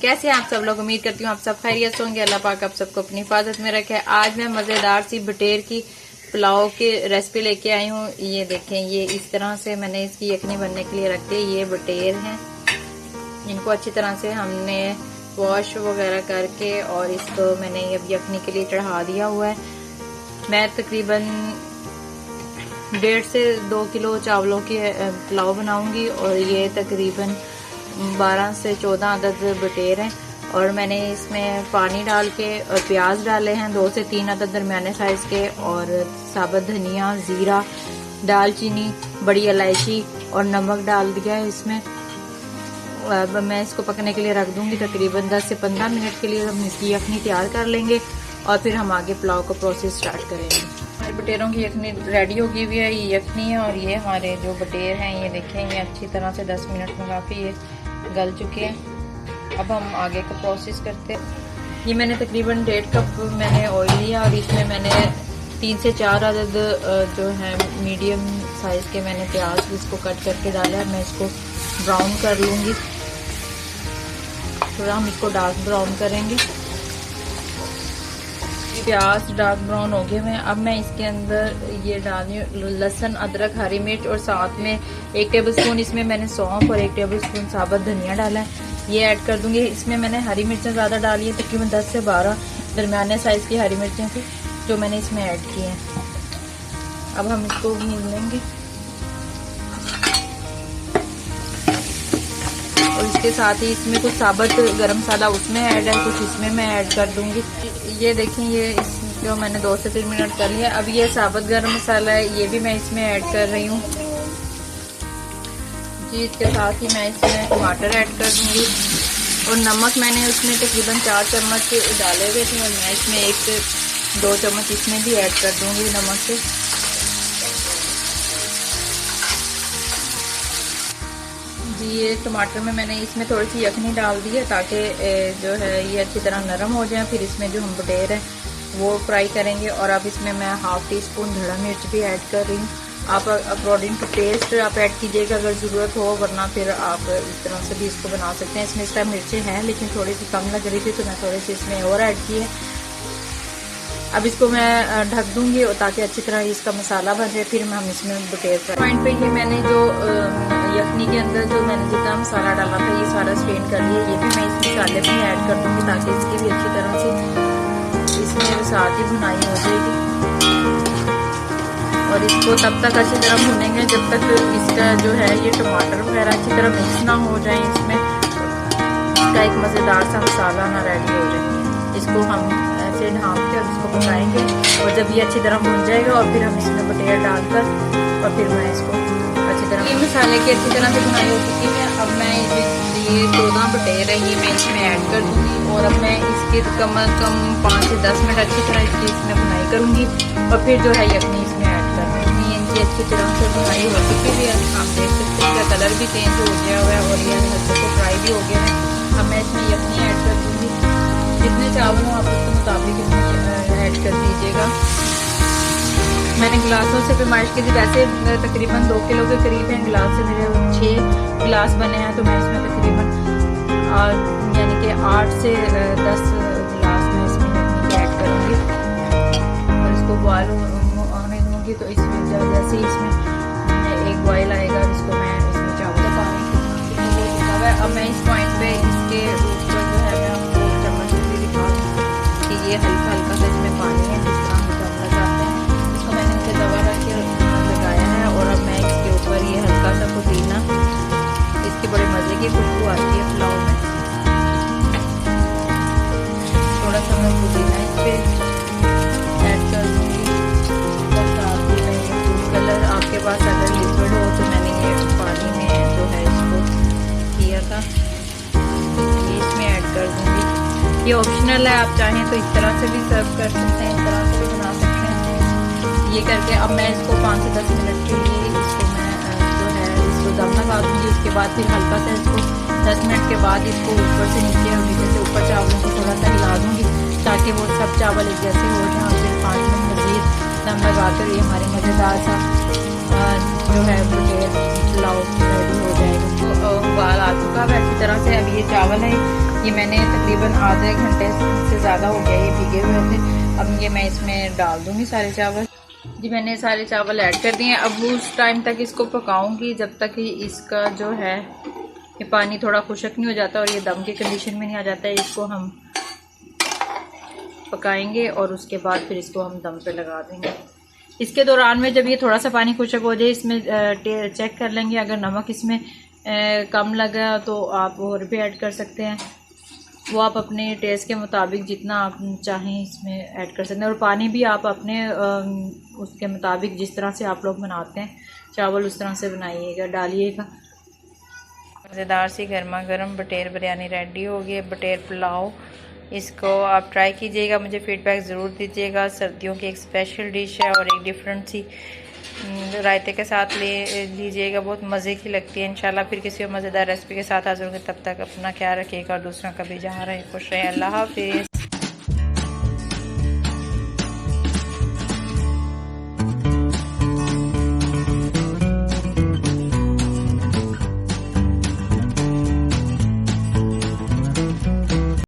कैसे हैं आप सब लोग। उम्मीद करती हूँ आप सब खैरियत होंगे। अल्लाह पाक आप सबको अपनी हिफाजत में रखे। आज मैं मज़ेदार सी बटेर की पुलाव की रेसिपी लेके आई हूँ। ये देखें, ये इस तरह से मैंने इसकी यखनी बनने के लिए रख दी। ये बटेर हैं, इनको अच्छी तरह से हमने वॉश वगैरह करके और इसको मैंने अब यखनी के लिए चढ़ा दिया हुआ है। मैं तकरीबन 1.5 से 2 किलो चावलों की पुलाव बनाऊंगी और ये तकरीबन 12 से 14 अदद बटेर हैं। और मैंने इसमें पानी डाल के और प्याज डाले हैं 2 से 3 अदद दरमियाने साइज़ के, और साबुत धनिया, ज़ीरा, दालचीनी, बड़ी इलायची और नमक डाल दिया है इसमें। अब मैं इसको पकने के लिए रख दूंगी। तकरीबन 10 से 15 मिनट के लिए हम इसकी यखनी तैयार कर लेंगे और फिर हम आगे पुलाव का प्रोसेस स्टार्ट करेंगे। हमारे बटेरों की यखनी रेडी होगी हुई है। ये यखनी है और ये हमारे जो बटेर हैं, ये देखें, ये अच्छी तरह से 10 मिनट में काफ़ी ये गल चुके हैं। अब हम आगे का प्रोसेस करते हैं। ये मैंने तकरीबन 1.5 कप मैंने ऑयल लिया और इसमें मैंने 3 से 4 अदद जो है मीडियम साइज़ के मैंने प्याज इसको कट करके डाला है। मैं इसको ब्राउन कर लूँगी, थोड़ा हम इसको डार्क ब्राउन करेंगे। प्याज डार्क ब्राउन हो गए हैं। अब मैं इसके अंदर ये डाली लहसुन, अदरक, हरी मिर्च और साथ में 1 टेबलस्पून इसमें मैंने सौंफ और 1 टेबलस्पून साबुत धनिया डाला है। ये ऐड कर दूंगी। इसमें मैंने हरी मिर्चें ज़्यादा डाली है, तकरीबन 10 से 12 दरमियाने साइज़ की हरी मिर्चें थी जो मैंने इसमें ऐड की हैं। अब हम इसको भून लेंगे और इसके साथ ही इसमें कुछ साबुत गरम मसाला उसमें ऐड है, कुछ इसमें मैं ऐड कर दूंगी। ये देखें, ये जो मैंने 2 से 3 मिनट कर लिया। अब ये साबुत गरम मसाला है, ये भी मैं इसमें ऐड कर रही हूँ जी। इसके साथ ही मैं इसमें टमाटर ऐड कर दूंगी और नमक मैंने उसमें तकरीबन 4 चम्मच डाले हुए थे और मैं इसमें 1 से 2 चम्मच इसमें भी ऐड कर दूंगी नमक से। जी, ये टमाटर में मैंने इसमें थोड़ी सी यखनी डाल दी है ताकि जो है ये अच्छी तरह नरम हो जाए। फिर इसमें जो हम बटेर है वो फ्राई करेंगे। और अब इसमें मैं 1/2 टीस्पून धड़ा मिर्च भी ऐड कर रही हूँ। आप अकॉर्डिंग टू टेस्ट आप ऐड कीजिएगा अगर ज़रूरत हो, वरना फिर आप इस तरह से भी इसको बना सकते हैं। इसमें इस टाइम मिर्चें हैं लेकिन थोड़ी सी कम लग रही थी तो मैं थोड़ी सी इसमें और ऐड की है। अब इसको मैं ढक दूंगी ताकि अच्छी तरह इसका मसाला बन जाए। फिर हम इसमें बटेर पॉइंट पे ये मैंने जो यखनी के अंदर जो मैंने जितना मसाला डाला था ये सारा स्ट्रेन कर लिया। ये भी मैं इस मसाले में ऐड कर दूंगी ताकि इसकी भी अच्छी तरह से इसमें साथ ही भुनाई हो जाएगी। और इसको तब तक अच्छी तरह भुनेंगे जब तक इसका जो है ये टमाटर वगैरह अच्छी तरह मिक्स ना हो जाए, इसमें इसका एक मज़ेदार सा मसाला ना रेडी हो जाए। इसको हम ऐसे ढाँप के इसको पकाएंगे और जब ये अच्छी तरह भुन जाएगा और फिर हम इसमें बटेर डालकर और फिर मैं इसको अच्छी तरह, ये मसाले की अच्छी तरह से भुनाई हो चुकी है। अब मैं ये 14 बटेर है ये मैं इसमें ऐड कर दूँगी और अब मैं इसकी कम अज़ कम 5 से 10 मिनट अच्छी तरह इसकी इसमें भुनाई करूँगी और फिर जो है यखनी इसमें ऐड कर दूँगी। इनकी अच्छी तरह से भुनाई हो चुकी है। आप देख सकते हैं इसका कलर भी चेंज हो गया हुआ है और ये हल्के से फ्राई भी हो गया है। अब मैं इसमें यखनी ऐड कर दूँगी। जितने चावल हो आप उसके मुताबिक इसमें ऐड कर दीजिएगा। मैंने गिलासों से पैमाइश की थी, वैसे तकरीबन 2 किलो के करीब हैं गिलास से मेरे 6 गिलास बने हैं तो मैं इसमें तकरीबन यानी कि 8 से 10 गिलास में इसमें ऐड करूँगी और इसको बॉयल होने दूँगी। तो इसमें जब जैसे इसमें एक बॉयल आएगा इसको मैं इसमें चावल पानी। अब मैं इस पॉइंट पे इसके ऊपर जो है मैं आपको चम्मच भी दिखा दूँ कि ये हल्का हल्का सा इसमें पानी है जिस तरह हम डालना चाहते हैं। इसको मैंने इनसे दबा रख के लगाया है और अब मैं इसके ऊपर ये हल्का सा पुदीना, इसकी बड़े मज़े की खुशबू आती है पुलाव में, थोड़ा सा मैं पुदीना इस पर ऐड कर दूँगी। और साथ ही मैं फूड कलर आपके पास अगर लिक्विड हो तो मैंने ये पानी में जो है इसको किया था ये इसमें ऐड कर दूँगी। ये ऑप्शनल है, आप चाहें तो इस तरह से भी सर्व कर सकते हैं, इस तरह से भी बना सकते हैं। ये करके अब मैं इसको 5 से 10 मिनट के लिए इसको मैं जो है इसको दम लगा दूँगी। उसके बाद फिर हल्का सा इसको 10 मिनट के बाद इसको ऊपर से नीचे और नीचे से ऊपर चावलों को थोड़ा सा हिला दूँगी ताकि वो सब चावल एक जैसे हो जाए। और फिर 5 मिनट मज़ीद दम लगा कर ये हमारी मज़ेदार सा जो है बटेर पुलाव रेडी हो जाएगा। तो उबाल आ चुका है अच्छी तरह से। अब ये चावल है ये मैंने तकरीबन आधे घंटे से ज़्यादा हो गया ये भीगे हुए थे। अब ये मैं इसमें डाल दूँगी सारे चावल। जी मैंने सारे चावल ऐड कर दिए। अब उस टाइम तक इसको पकाऊंगी जब तक कि इसका जो है ये पानी थोड़ा खुश्क नहीं हो जाता और ये दम की कंडीशन में नहीं आ जाता है। इसको हम पकाएंगे और उसके बाद फिर इसको हम दम पे लगा देंगे। इसके दौरान में जब ये थोड़ा सा पानी खुश्क हो जाए इसमें चेक कर लेंगे। अगर नमक इसमें कम लगा तो आप और भी ऐड कर सकते हैं। वो आप अपने टेस्ट के मुताबिक जितना आप चाहें इसमें ऐड कर सकते हैं। और पानी भी आप अपने उसके मुताबिक जिस तरह से आप लोग बनाते हैं चावल उस तरह से बनाइएगा, डालिएगा। मज़ेदार सी गर्मा गर्म बटेर बिरयानी रेडी हो गई। बटेर पुलाव, इसको आप ट्राई कीजिएगा, मुझे फ़ीडबैक ज़रूर दीजिएगा। सर्दियों की एक स्पेशल डिश है और एक डिफरेंट सी रायते के साथ ले लीजिएगा, बहुत मज़े की लगती है। इंशाल्लाह फिर किसी और मज़ेदार रेसिपी के साथ हाज़िर होंगे। तब तक अपना ख्याल रखिएगा और दूसरों का भी जहाँ रहे खुश रहें। अल्लाह हाफ़िज़।